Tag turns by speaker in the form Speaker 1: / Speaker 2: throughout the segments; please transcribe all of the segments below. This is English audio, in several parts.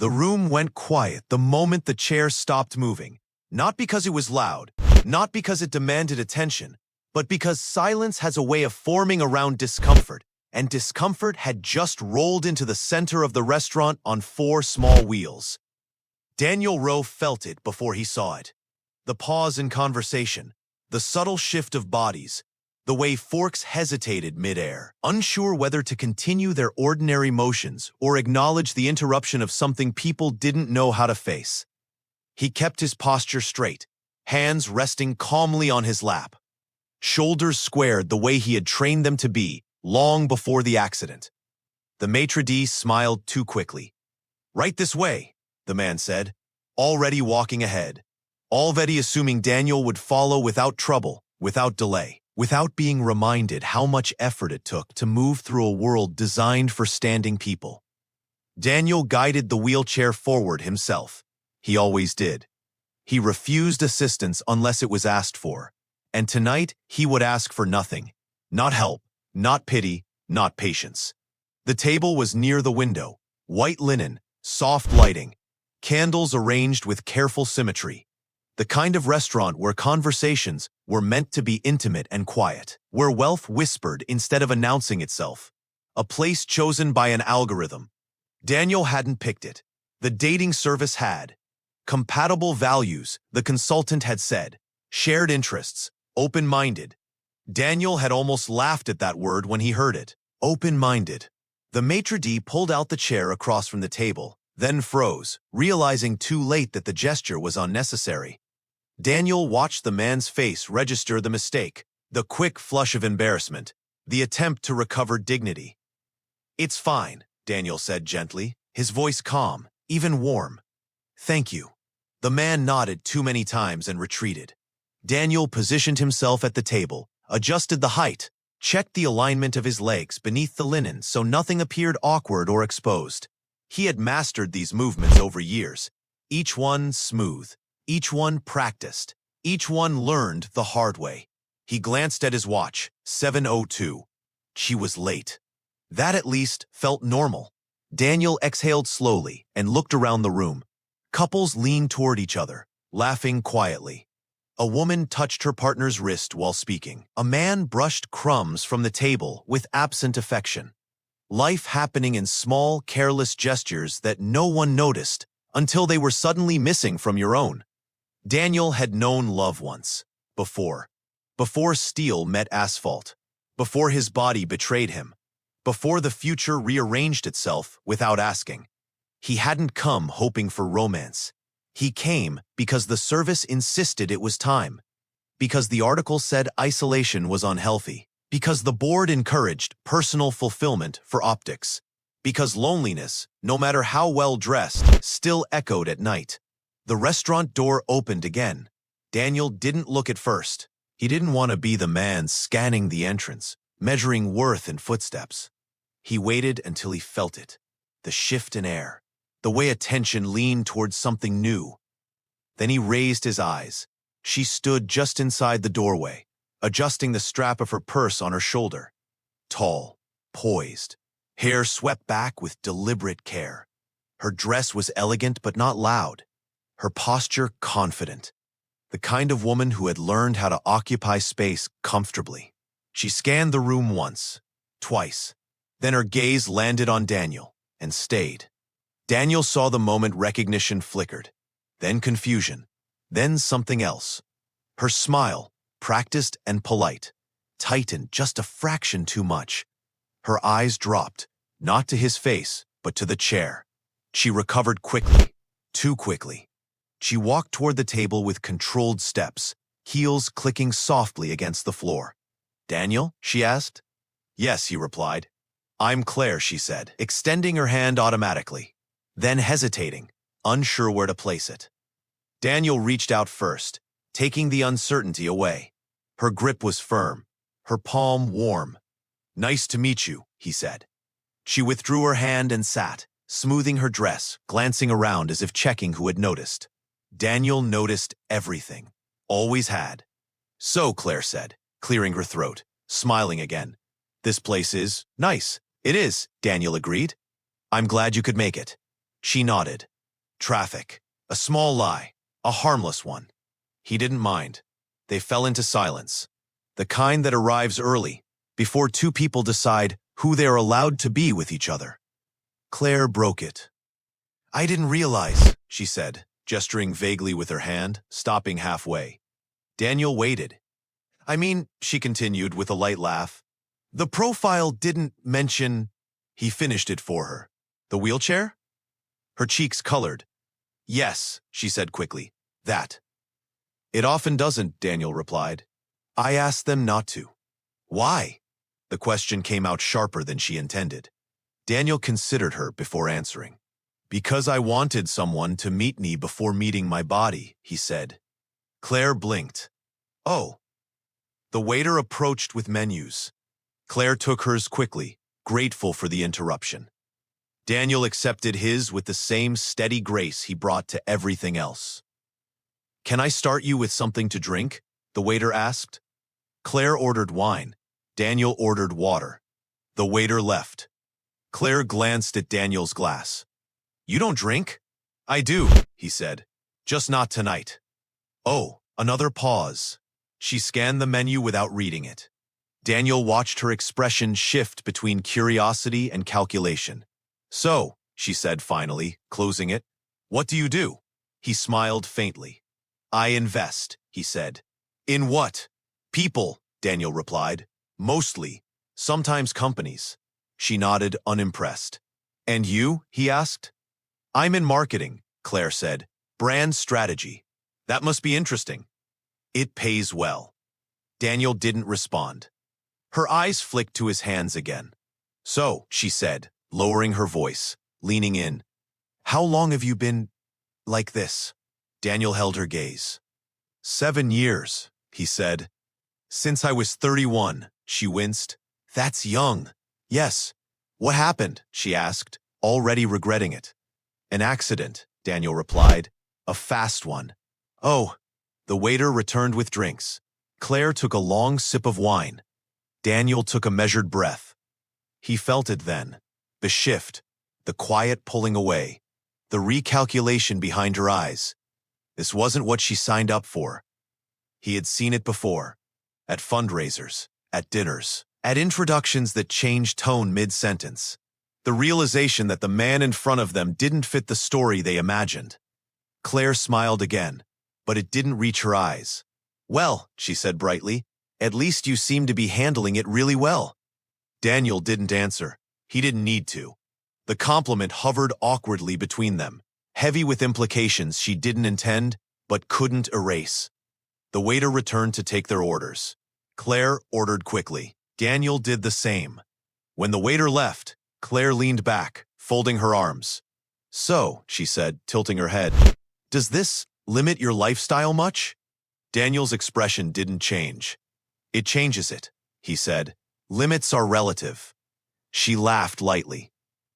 Speaker 1: The room went quiet the moment the chair stopped moving, not because it was loud, not because it demanded attention, but because silence has a way of forming around discomfort, and discomfort had just rolled into the center of the restaurant on 4 small wheels. Daniel Rowe felt it before he saw it. The pause in conversation, the subtle shift of bodies, the way forks hesitated midair, unsure whether to continue their ordinary motions or acknowledge the interruption of something people didn't know how to face. He kept his posture straight, hands resting calmly on his lap, shoulders squared the way he had trained them to be long before the accident. The maitre d' smiled too quickly. "Right this way," the man said, already walking ahead, already assuming Daniel would follow without trouble, without delay, without being reminded how much effort it took to move through a world designed for standing people. Daniel guided the wheelchair forward himself. He always did. He refused assistance unless it was asked for, and tonight he would ask for nothing. Not help, not pity, not patience. The table was near the window, white linen, soft lighting, candles arranged with careful symmetry. The kind of restaurant where conversations were meant to be intimate and quiet, where wealth whispered instead of announcing itself. A place chosen by an algorithm. Daniel hadn't picked it. The dating service had. Compatible values, the consultant had said. Shared interests, open-minded. Daniel had almost laughed at that word when he heard it. Open-minded. The maitre d' pulled out the chair across from the table, then froze, realizing too late that the gesture was unnecessary. Daniel watched the man's face register the mistake, the quick flush of embarrassment, the attempt to recover dignity. "It's fine," Daniel said gently, his voice calm, even warm. "Thank you." The man nodded too many times and retreated. Daniel positioned himself at the table, adjusted the height, checked the alignment of his legs beneath the linen so nothing appeared awkward or exposed. He had mastered these movements over years, each one smooth, each one practiced, each one learned the hard way. He glanced at his watch, 7:02. She was late. That at least felt normal. Daniel exhaled slowly and looked around the room. Couples leaned toward each other, laughing quietly. A woman touched her partner's wrist while speaking. A man brushed crumbs from the table with absent affection. Life happening in small, careless gestures that no one noticed until they were suddenly missing from your own. Daniel had known love once, before steel met asphalt, before his body betrayed him, before the future rearranged itself without asking. He hadn't come hoping for romance. He came because the service insisted it was time, because the article said isolation was unhealthy, because the board encouraged personal fulfillment for optics, because loneliness, no matter how well dressed, still echoed at night. The restaurant door opened again. Daniel didn't look at first. He didn't want to be the man scanning the entrance, measuring worth in footsteps. He waited until he felt it, the shift in air, the way attention leaned towards something new. Then he raised his eyes. She stood just inside the doorway, adjusting the strap of her purse on her shoulder. Tall, poised, hair swept back with deliberate care. Her dress was elegant but not loud. Her posture confident. The kind of woman who had learned how to occupy space comfortably. She scanned the room once, twice. Then her gaze landed on Daniel and stayed. Daniel saw the moment recognition flickered, then confusion, then something else. Her smile, practiced and polite, tightened just a fraction too much. Her eyes dropped, not to his face, but to the chair. She recovered quickly, too quickly. She walked toward the table with controlled steps, heels clicking softly against the floor. "Daniel?" she asked. "Yes," he replied. "I'm Claire," she said, extending her hand automatically, then hesitating, unsure where to place it. Daniel reached out first, taking the uncertainty away. Her grip was firm, her palm warm. "Nice to meet you," he said. She withdrew her hand and sat, smoothing her dress, glancing around as if checking who had noticed. Daniel noticed everything, always had. "So," Claire said, clearing her throat, smiling again. "This place is nice." "It is," Daniel agreed. "I'm glad you could make it." She nodded, Traffic. A small lie. A harmless one. He didn't mind. They fell into silence. The kind that arrives early, before two people decide who they are allowed to be with each other. Claire broke it. I didn't realize, she said, gesturing vaguely with her hand, stopping halfway. Daniel waited. I mean, she continued with a light laugh, the profile didn't mention. He finished it for her. The wheelchair? Her cheeks colored. Yes, she said quickly. That. It often doesn't, Daniel replied. I asked them not to. Why? The question came out sharper than she intended. Daniel considered her before answering. Because I wanted someone to meet me before meeting my body, he said. Claire blinked. Oh. The waiter approached with menus. Claire took hers quickly, grateful for the interruption. Daniel accepted his with the same steady grace he brought to everything else. Can I start you with something to drink? The waiter asked. Claire ordered wine. Daniel ordered water. The waiter left. Claire glanced at Daniel's glass. You don't drink? I do, he said. Just not tonight. Oh, another pause. She scanned the menu without reading it. Daniel watched her expression shift between curiosity and calculation. So, she said finally, closing it, what do you do? He smiled faintly. I invest, he said. In what? People, Daniel replied. Mostly. Sometimes companies. She nodded, unimpressed. And you? He asked. I'm in marketing, Claire said. Brand strategy. That must be interesting. It pays well. Daniel didn't respond. Her eyes flicked to his hands again. So, she said, lowering her voice, leaning in. How long have you been like this? Daniel held her gaze. 7 years, he said. Since I was 31, she winced. That's young. Yes. What happened? She asked, already regretting it. An accident, Daniel replied. A fast one. Oh. The waiter returned with drinks. Claire took a long sip of wine. Daniel took a measured breath. He felt it then. The shift, the quiet pulling away, the recalculation behind her eyes. This wasn't what she signed up for. He had seen it before. At fundraisers, at dinners, at introductions that changed tone mid-sentence. The realization that the man in front of them didn't fit the story they imagined. Claire smiled again, but it didn't reach her eyes. Well, she said brightly, at least you seem to be handling it really well. Daniel didn't answer. He didn't need to. The compliment hovered awkwardly between them, heavy with implications she didn't intend, but couldn't erase. The waiter returned to take their orders. Claire ordered quickly. Daniel did the same. When the waiter left, Claire leaned back, folding her arms. So, she said, tilting her head, does this limit your lifestyle much? Daniel's expression didn't change. It changes it, he said. Limits are relative. She laughed lightly.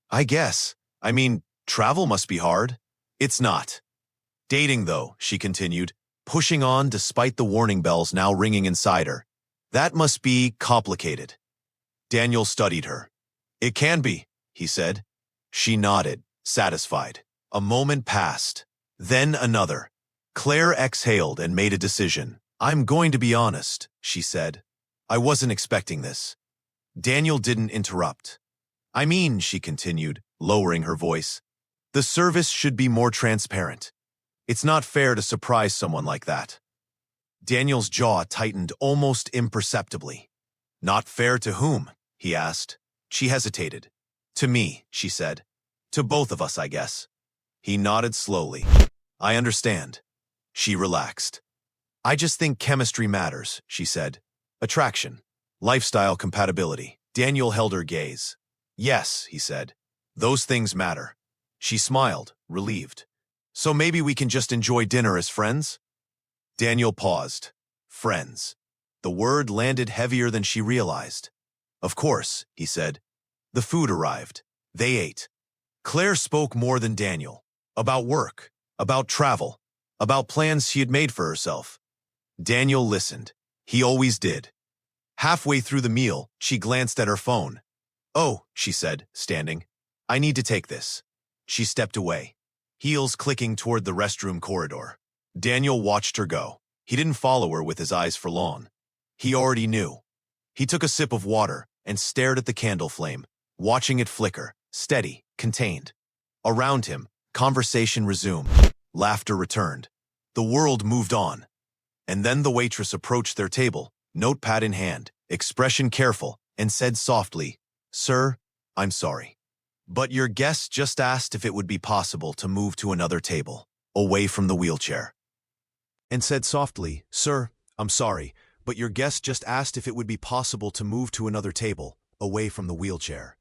Speaker 1: I guess. I mean, travel must be hard. It's not. Dating, though, she continued, pushing on despite the warning bells now ringing inside her. That must be complicated. Daniel studied her. It can be, he said. She nodded, satisfied. A moment passed. Then another. Claire exhaled and made a decision. I'm going to be honest, she said. I wasn't expecting this. Daniel didn't interrupt. I mean, she continued, lowering her voice, the service should be more transparent. It's not fair to surprise someone like that. Daniel's jaw tightened almost imperceptibly. Not fair to whom? He asked. She hesitated. To me, she said. To both of us, I guess. He nodded slowly. I understand. She relaxed. I just think chemistry matters, she said. Attraction. Lifestyle compatibility. Daniel held her gaze. Yes, he said. Those things matter. She smiled, relieved. So maybe we can just enjoy dinner as friends? Daniel paused. Friends. The word landed heavier than she realized. Of course, he said. The food arrived. They ate. Claire spoke more than Daniel. About work. About travel. About plans she had made for herself. Daniel listened. He always did. Halfway through the meal, she glanced at her phone. Oh, she said, standing. I need to take this. She stepped away. heels clicking toward the restroom corridor. Daniel watched her go. He didn't follow her with his eyes for long. He already knew. He took a sip of water and stared at the candle flame, watching it flicker, steady, contained. Around him, conversation resumed. Laughter returned. The world moved on. And then the waitress approached their table, notepad in hand, expression careful, and said softly, "Sir, I'm sorry. But your guest just asked if it would be possible to move to another table, away from the wheelchair." And said softly, "Sir, I'm sorry, but your guest just asked if it would be possible to move to another table, away from the wheelchair."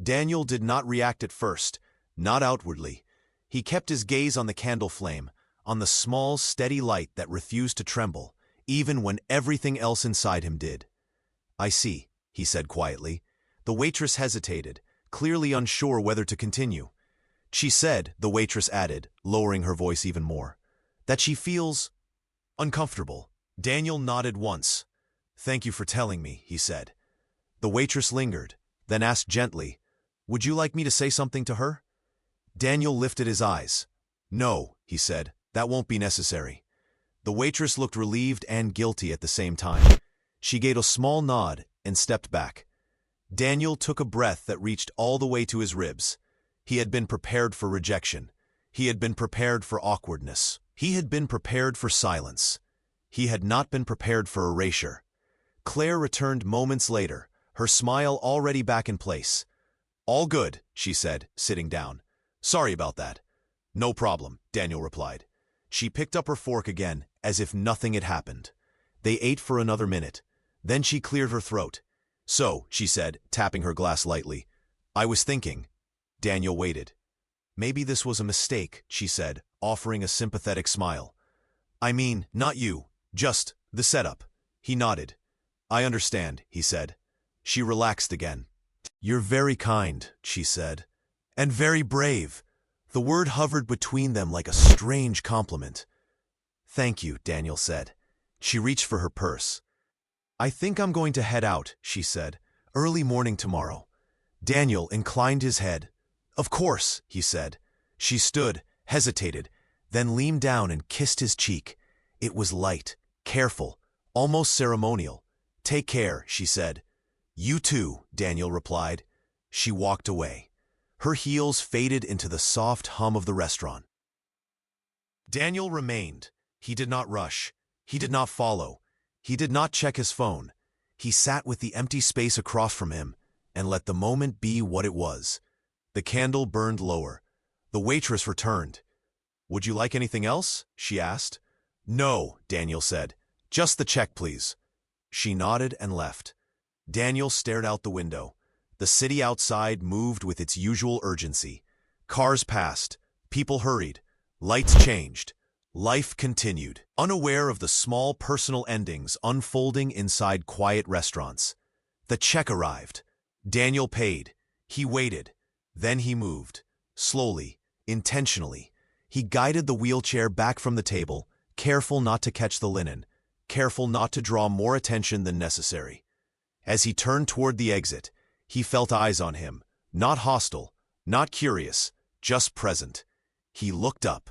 Speaker 1: Daniel did not react at first, not outwardly. He kept his gaze on the candle flame, on the small, steady light that refused to tremble, even when everything else inside him did. "I see," he said quietly. The waitress hesitated, clearly unsure whether to continue. "She said," the waitress added, lowering her voice even more, "that she feels uncomfortable." Daniel nodded once. "Thank you for telling me," he said. The waitress lingered, then asked gently, "Would you like me to say something to her?" Daniel lifted his eyes. "No," he said, "that won't be necessary." The waitress looked relieved and guilty at the same time. She gave a small nod and stepped back. Daniel took a breath that reached all the way to his ribs. He had been prepared for rejection. He had been prepared for awkwardness. He had been prepared for silence. He had not been prepared for erasure. Claire returned moments later, her smile already back in place. "All good," she said, sitting down. "Sorry about that." "No problem," Daniel replied. She picked up her fork again, as if nothing had happened. They ate for another minute. Then she cleared her throat. "So," she said, tapping her glass lightly, "I was thinking." Daniel waited. "Maybe this was a mistake," she said, offering a sympathetic smile. "I mean, not you, just the setup." He nodded. "I understand," he said. She relaxed again. "You're very kind," she said. "And very brave." The word hovered between them like a strange compliment. "Thank you," Daniel said. She reached for her purse. "I think I'm going to head out," she said. "Early morning tomorrow." Daniel inclined his head. "Of course," he said. She stood, hesitated, then leaned down and kissed his cheek. It was light, careful, almost ceremonial. "Take care," she said. "You too," Daniel replied. She walked away. Her heels faded into the soft hum of the restaurant. Daniel remained. He did not rush. He did not follow. He did not check his phone. He sat with the empty space across from him and let the moment be what it was. The candle burned lower. The waitress returned. "Would you like anything else?" she asked. "No," Daniel said. "Just the check, please." She nodded and left. Daniel stared out the window. The city outside moved with its usual urgency. Cars passed. People hurried. Lights changed. Life continued, unaware of the small personal endings unfolding inside quiet restaurants. The check arrived. Daniel paid. He waited. Then he moved. Slowly, intentionally. He guided the wheelchair back from the table, careful not to catch the linen, careful not to draw more attention than necessary. As he turned toward the exit, he felt eyes on him, not hostile, not curious, just present. He looked up.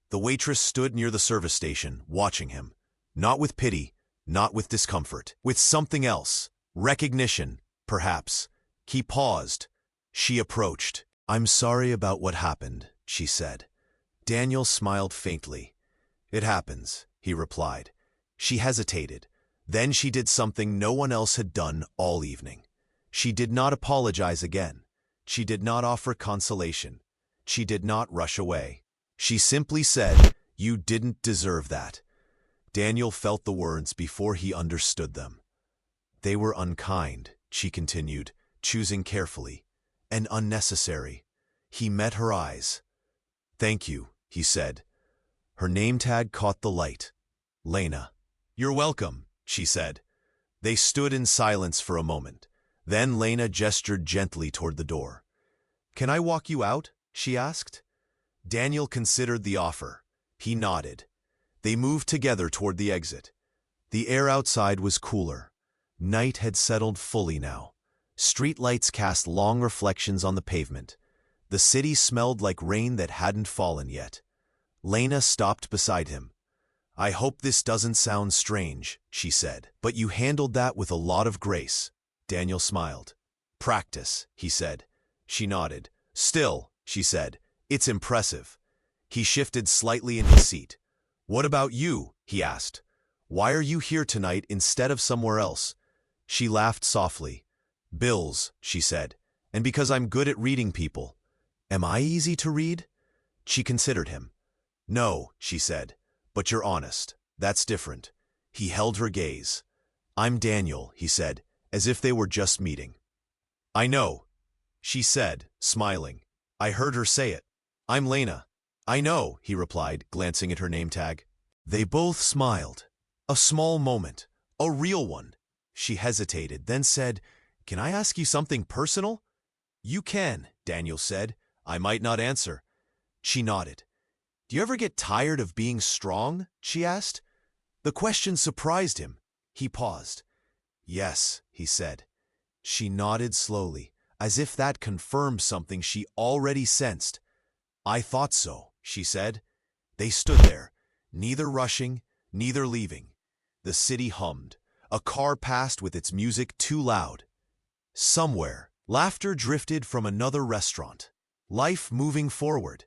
Speaker 1: The waitress stood near the service station, watching him, not with pity, not with discomfort, with something else, recognition, perhaps. He paused. She approached. "I'm sorry about what happened," she said. Daniel smiled faintly. "It happens," he replied. She hesitated. Then she did something no one else had done all evening. She did not apologize again. She did not offer consolation. She did not rush away. She simply said, "You didn't deserve that." Daniel felt the words before he understood them. "They were unkind," she continued, choosing carefully, "and unnecessary." He met her eyes. "Thank you," he said. Her name tag caught the light. Lena. "You're welcome," she said. They stood in silence for a moment. Then Lena gestured gently toward the door. "Can I walk you out?" she asked. Daniel considered the offer. He nodded. They moved together toward the exit. The air outside was cooler. Night had settled fully now. Street lights cast long reflections on the pavement. The city smelled like rain that hadn't fallen yet. Lena stopped beside him. "I hope this doesn't sound strange," she said, "but you handled that with a lot of grace." Daniel smiled. "Practice," he said. She nodded. "Still," she said, "it's impressive." He shifted slightly in his seat. "What about you?" he asked. "Why are you here tonight instead of somewhere else?" She laughed softly. "Bills," she said, "and because I'm good at reading people." "Am I easy to read?" She considered him. "No," she said, "but you're honest. That's different." He held her gaze. "I'm Daniel," he said, as if they were just meeting. "I know," she said, smiling. I heard her say it. "I'm Lena." "I know," he replied, glancing at her name tag. They both smiled. A small moment, a real one. She hesitated, then said, "Can I ask you something personal?" "You can," Daniel said. "I might not answer." She nodded. "Do you ever get tired of being strong?" she asked. The question surprised him. He paused. "Yes," he said. She nodded slowly, as if that confirmed something she already sensed. "I thought so," she said. They stood there, neither rushing, neither leaving. The city hummed. A car passed with its music too loud. Somewhere, laughter drifted from another restaurant. Life moving forward.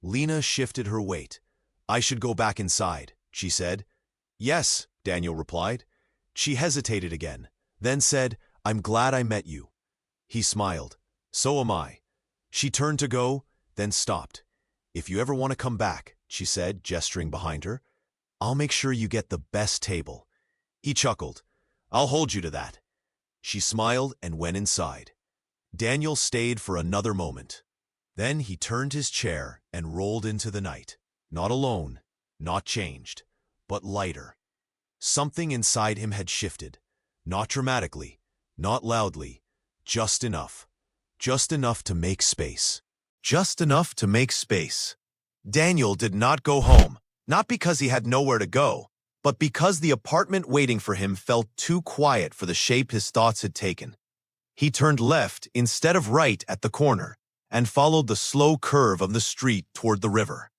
Speaker 1: Lena shifted her weight. "I should go back inside," she said. "Yes," Daniel replied. She hesitated again, then said, "I'm glad I met you." He smiled. "So am I." She turned to go, then stopped. "If you ever want to come back," she said, gesturing behind her, "I'll make sure you get the best table." He chuckled. "I'll hold you to that." She smiled and went inside. Daniel stayed for another moment. Then he turned his chair and rolled into the night. Not alone, not changed, but lighter. Something inside him had shifted. Not dramatically, not loudly, just enough. Just enough to make space. Just enough to make space. Daniel did not go home, not because he had nowhere to go, but because the apartment waiting for him felt too quiet for the shape his thoughts had taken. He turned left instead of right at the corner and followed the slow curve of the street toward the river.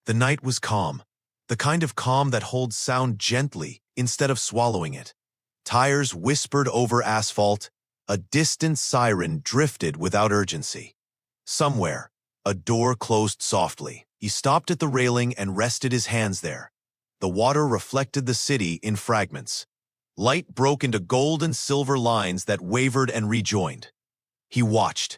Speaker 1: The night was calm, the kind of calm that holds sound gently instead of swallowing it. Tires whispered over asphalt, a distant siren drifted without urgency. Somewhere, a door closed softly. He stopped at the railing and rested his hands there. The water reflected the city in fragments. Light broke into gold and silver lines that wavered and rejoined. He watched,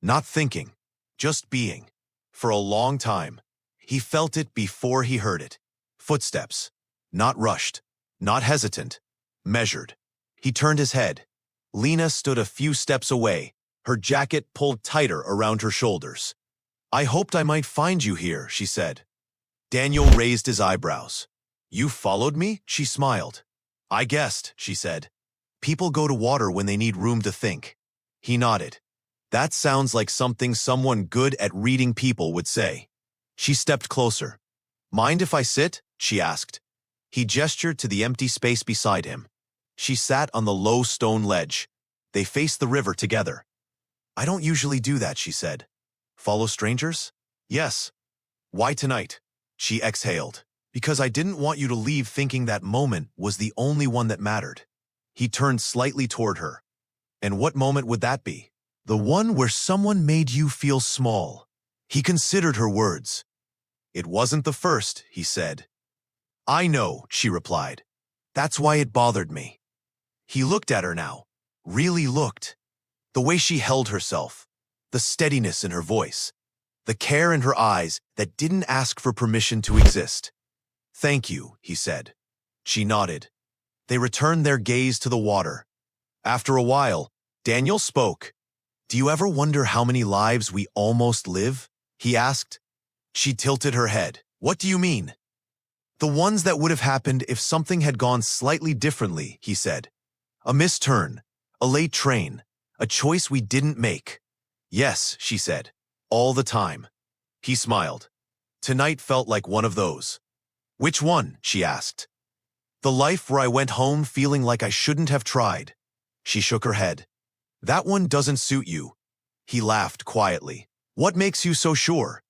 Speaker 1: not thinking, just being. For a long time, he felt it before he heard it. Footsteps, not rushed, not hesitant, measured. He turned his head. Lena stood a few steps away, her jacket pulled tighter around her shoulders. "I hoped I might find you here," she said. Daniel raised his eyebrows. "You followed me?" She smiled. "I guessed," she said. "People go to water when they need room to think." He nodded. "That sounds like something someone good at reading people would say." She stepped closer. "Mind if I sit?" she asked. He gestured to the empty space beside him. She sat on the low stone ledge. They faced the river together. "I don't usually do that," she said. "Follow strangers?" "Yes." "Why tonight?" She exhaled. "Because I didn't want you to leave thinking that moment was the only one that mattered." He turned slightly toward her. "And what moment would that be?" "The one where someone made you feel small." He considered her words. "It wasn't the first," he said. "I know," she replied. "That's why it bothered me." He looked at her now, really looked. The way she held herself, the steadiness in her voice, the care in her eyes that didn't ask for permission to exist. "Thank you," he said. She nodded. They returned their gaze to the water. After a while, Daniel spoke. "Do you ever wonder how many lives we almost live?" he asked. She tilted her head. "What do you mean?" "The ones that would have happened if something had gone slightly differently," he said. "A missed turn, a late train, a choice we didn't make." "Yes," she said, "all the time." He smiled. Tonight felt like one of those. "Which one?" she asked. "The life where I went home feeling like I shouldn't have tried." She shook her head. "That one doesn't suit you." He laughed quietly. What makes you so sure?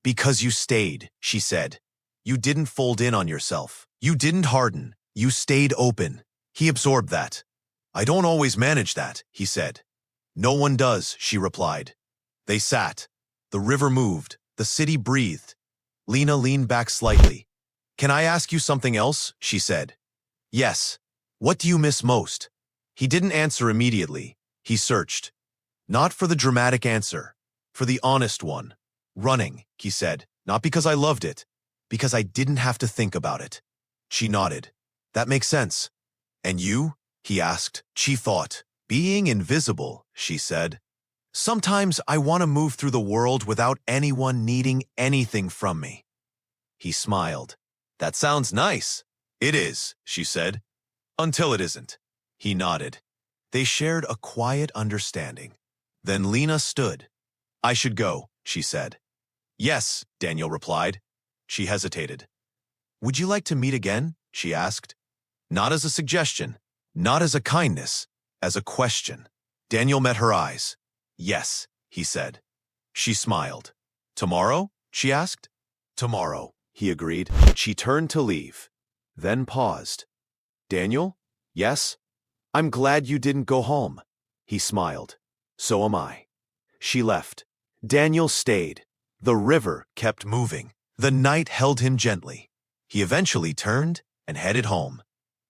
Speaker 1: Because you stayed, she said. You didn't fold in on yourself. You didn't harden. You stayed open. He absorbed that. I don't always manage that, he said. No one does, she replied. They sat. The river moved. The city breathed. Lena leaned back slightly. Can I ask you something else? She said. Yes. What do you miss most? He didn't answer immediately. He searched. Not for the dramatic answer, for the honest one. Running, he said, not because I loved it, because I didn't have to think about it. She nodded. That makes sense. And you? He asked. She thought. Being invisible, she said. Sometimes I want to move through the world without anyone needing anything from me. He smiled. That sounds nice. It is, she said. Until it isn't. He nodded. They shared a quiet understanding. Then Lena stood. I should go, she said. Yes, Daniel replied. She hesitated. Would you like to meet again? She asked. Not as a suggestion, not as a kindness, as a question. Daniel met her eyes. Yes, he said. She smiled. Tomorrow? She asked. Tomorrow, he agreed. She turned to leave, then paused. Daniel? Yes? I'm glad you didn't go home. He smiled. So am I. She left. Daniel stayed. The river kept moving. The night held him gently. He eventually turned and headed home.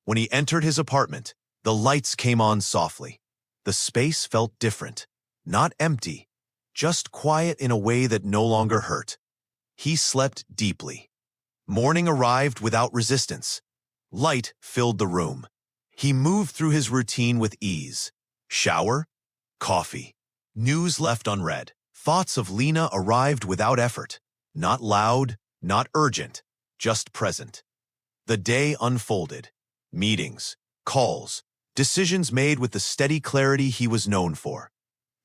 Speaker 1: When he entered his apartment, the lights came on softly. The space felt different. Not empty, just quiet in a way that no longer hurt. He slept deeply. Morning arrived without resistance. Light filled the room. He moved through his routine with ease. Shower, coffee, news left unread. Thoughts of Lena arrived without effort. Not loud, not urgent, just present. The day unfolded. Meetings, calls, decisions made with the steady clarity he was known for.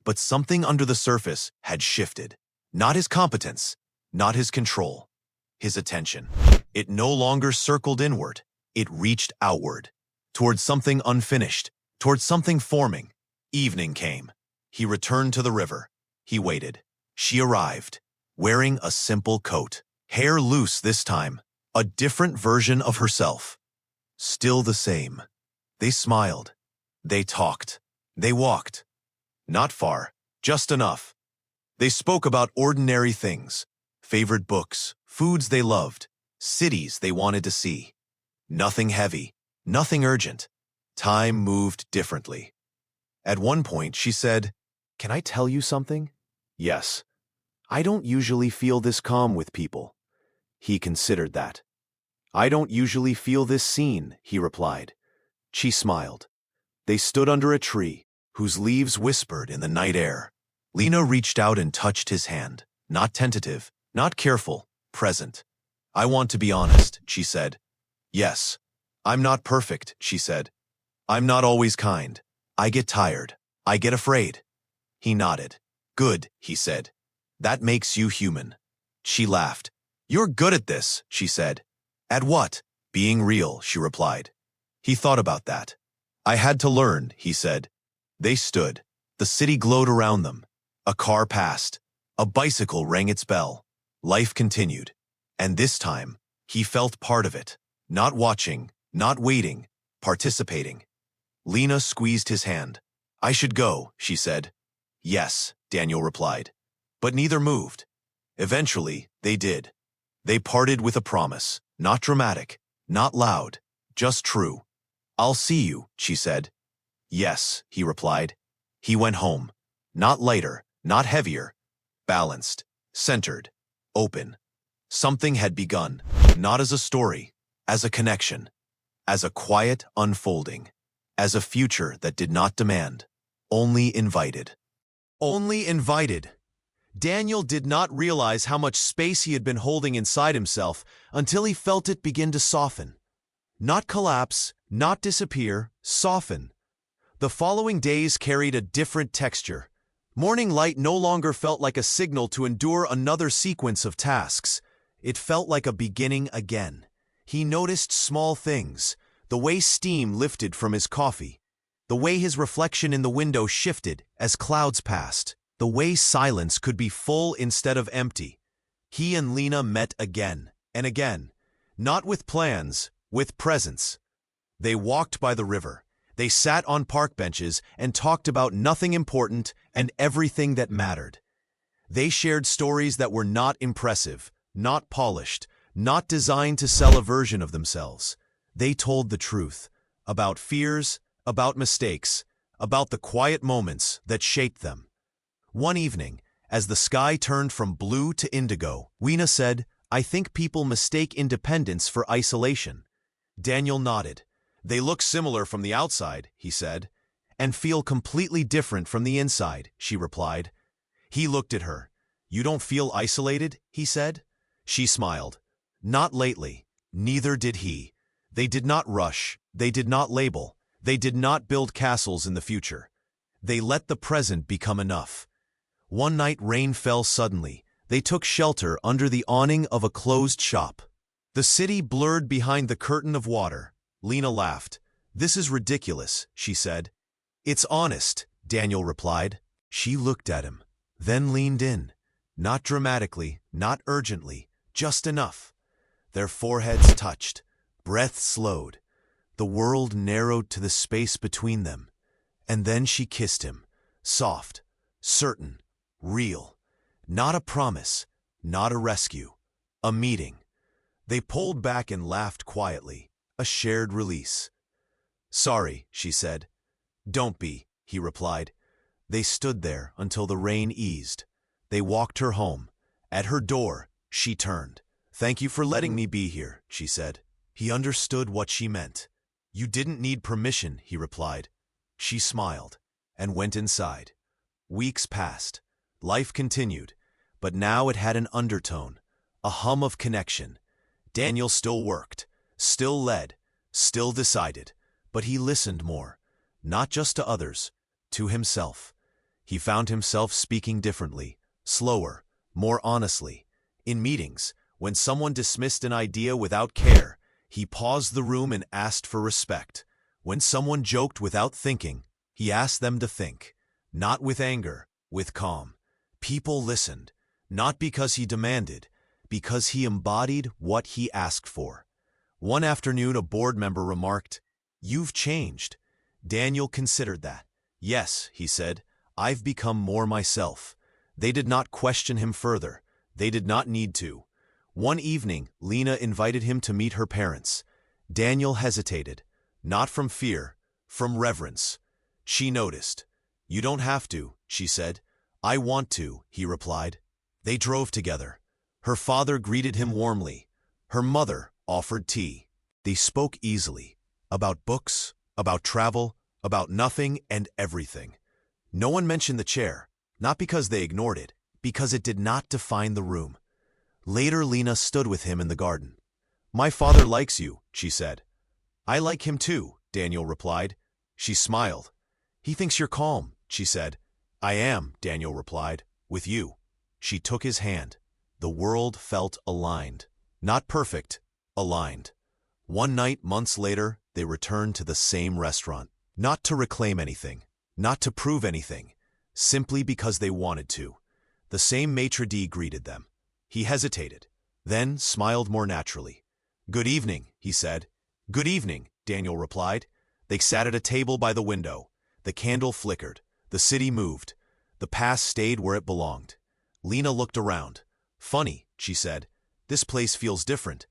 Speaker 1: But something under the surface had shifted. Not his competence, not his control. His attention. It no longer circled inward. It reached outward. Towards something unfinished. Towards something forming. Evening came. He returned to the river. He waited. She arrived, wearing a simple coat. Hair loose this time. A different version of herself. Still the same. They smiled. They talked. They walked. Not far, just enough. They spoke about ordinary things. Favorite books, foods they loved, cities they wanted to see. Nothing heavy, nothing urgent. Time moved differently. At one point, she said, Can I tell you something? Yes. I don't usually feel this calm with people. He considered that. I don't usually feel this seen, he replied. She smiled. They stood under a tree, whose leaves whispered in the night air. Lena reached out and touched his hand. Not tentative, not careful, present. I want to be honest, she said. Yes. I'm not perfect, she said. I'm not always kind. I get tired. I get afraid. He nodded. Good, he said. That makes you human. She laughed. You're good at this, she said. At what? Being real, she replied. He thought about that. I had to learn, he said. They stood. The city glowed around them. A car passed. A bicycle rang its bell. Life continued. And this time, he felt part of it. Not watching, not waiting, participating. Lena squeezed his hand. I should go, she said. Yes, Daniel replied. But neither moved. Eventually, they did. They parted with a promise. Not dramatic, not loud, just true. I'll see you, she said. Yes, he replied. He went home. Not lighter, not heavier. Balanced, centered, open. Something had begun, not as a story, as a connection, as a quiet unfolding, as a future that did not demand, only invited. Only invited. Daniel did not realize how much space he had been holding inside himself until he felt it begin to soften. Not collapse, not disappear, soften. The following days carried a different texture. Morning light no longer felt like a signal to endure another sequence of tasks. It felt like a beginning again. He noticed small things, the way steam lifted from his coffee, the way his reflection in the window shifted as clouds passed. The way silence could be full instead of empty. He and Lena met again and again, not with plans, with presence. They walked by the river. They sat on park benches and talked about nothing important and everything that mattered. They shared stories that were not impressive, not polished, not designed to sell a version of themselves. They told the truth about fears, about mistakes, about the quiet moments that shaped them. One evening, as the sky turned from blue to indigo, Weena said, "I think people mistake independence for isolation." Daniel nodded. "They look similar from the outside," he said, "and feel completely different from the inside," she replied. He looked at her. "You don't feel isolated?" he said. She smiled. "Not lately." Neither did he. They did not rush. They did not label. They did not build castles in the future. They let the present become enough. One night rain fell suddenly. They took shelter under the awning of a closed shop. The city blurred behind the curtain of water. Lena laughed. "This is ridiculous," she said. "It's honest," Daniel replied. She looked at him, then leaned in. Not dramatically, not urgently, just enough. Their foreheads touched. Breath slowed. The world narrowed to the space between them. And then she kissed him, soft, certain, real. Not a promise, not a rescue, a meeting. They pulled back and laughed quietly, a shared release. "Sorry," she said. "Don't be," he replied. They stood there until the rain eased. They walked her home. At her door, she turned. "Thank you for letting me be here," she said. He understood what she meant. "You didn't need permission," he replied. She smiled and went inside. Weeks passed. Life continued, but now it had an undertone, a hum of connection. Daniel still worked, still led, still decided, but he listened more, not just to others, to himself. He found himself speaking differently, slower, more honestly. In meetings, when someone dismissed an idea without care, he paused the room and asked for respect. When someone joked without thinking, he asked them to think, not with anger, with calm. People listened, not because he demanded, because he embodied what he asked for. One afternoon, a board member remarked, "You've changed." Daniel considered that. "Yes," he said, "I've become more myself." They did not question him further. They did not need to. One evening, Lena invited him to meet her parents. Daniel hesitated, not from fear, from reverence. She noticed. "You don't have to," she said. "I want to," he replied. They drove together. Her father greeted him warmly. Her mother offered tea. They spoke easily, about books, about travel, about nothing and everything. No one mentioned the chair, not because they ignored it, because it did not define the room. Later, Lena stood with him in the garden. "My father likes you," she said. "I like him too," Daniel replied. She smiled. "He thinks you're calm," she said. "I am," Daniel replied, "with you." She took his hand. The world felt aligned. Not perfect, aligned. One night, months later, they returned to the same restaurant. Not to reclaim anything, not to prove anything, simply because they wanted to. The same maitre d' greeted them. He hesitated, then smiled more naturally. "Good evening," he said. "Good evening," Daniel replied. They sat at a table by the window. The candle flickered. The city moved. The past stayed where it belonged. Lena looked around. "Funny," she said. "This place feels different."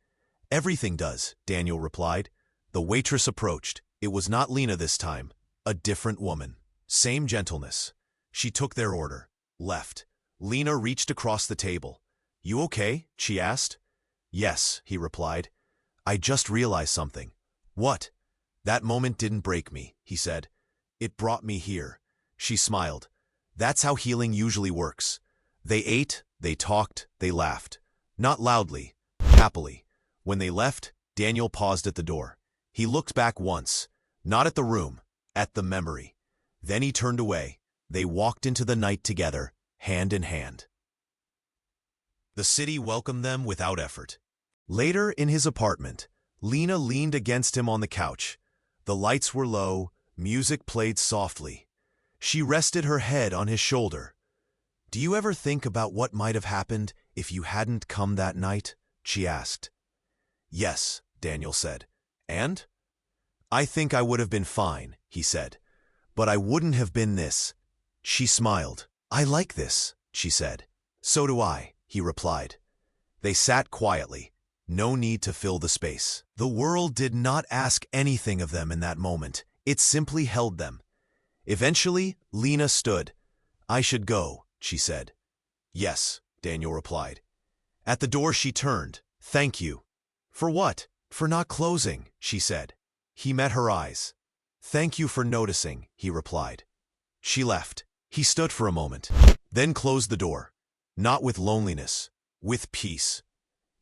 Speaker 1: "Everything does," Daniel replied. The waitress approached. It was not Lena this time. A different woman. Same gentleness. She took their order. Left. Lena reached across the table. "You okay?" she asked. "Yes," he replied. "I just realized something." "What?" "That moment didn't break me," he said. "It brought me here." She smiled. "That's how healing usually works." They ate, they talked, they laughed. Not loudly, happily. When they left, Daniel paused at the door. He looked back once, not at the room, at the memory. Then he turned away. They walked into the night together, hand in hand. The city welcomed them without effort. Later, in his apartment, Lena leaned against him on the couch. The lights were low, music played softly. She rested her head on his shoulder. Do you ever think about what might have happened if you hadn't come that night? She asked. Yes, Daniel said. And? I think I would have been fine, he said. But I wouldn't have been this. She smiled. I like this, she said. So do I, he replied. They sat quietly. No need to fill the space. The world did not ask anything of them in that moment. It simply held them. Eventually, Lena stood. I should go, she said. Yes, Daniel replied. At the door she turned. Thank you. For what? For not closing, she said. He met her eyes. Thank you for noticing, he replied. She left. He stood for a moment, then closed the door. Not with loneliness, with peace.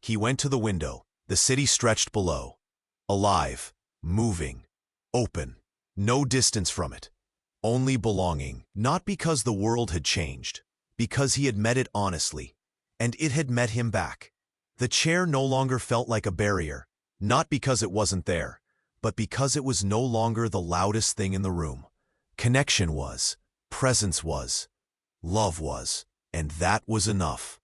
Speaker 1: He went to the window. The city stretched below. Alive, moving, open. No distance from it. Only belonging. Not because the world had changed, because he had met it honestly, and it had met him back. The chair no longer felt like a barrier, not because it wasn't there, but because it was no longer the loudest thing in the room. Connection was, presence was, love was, and that was enough.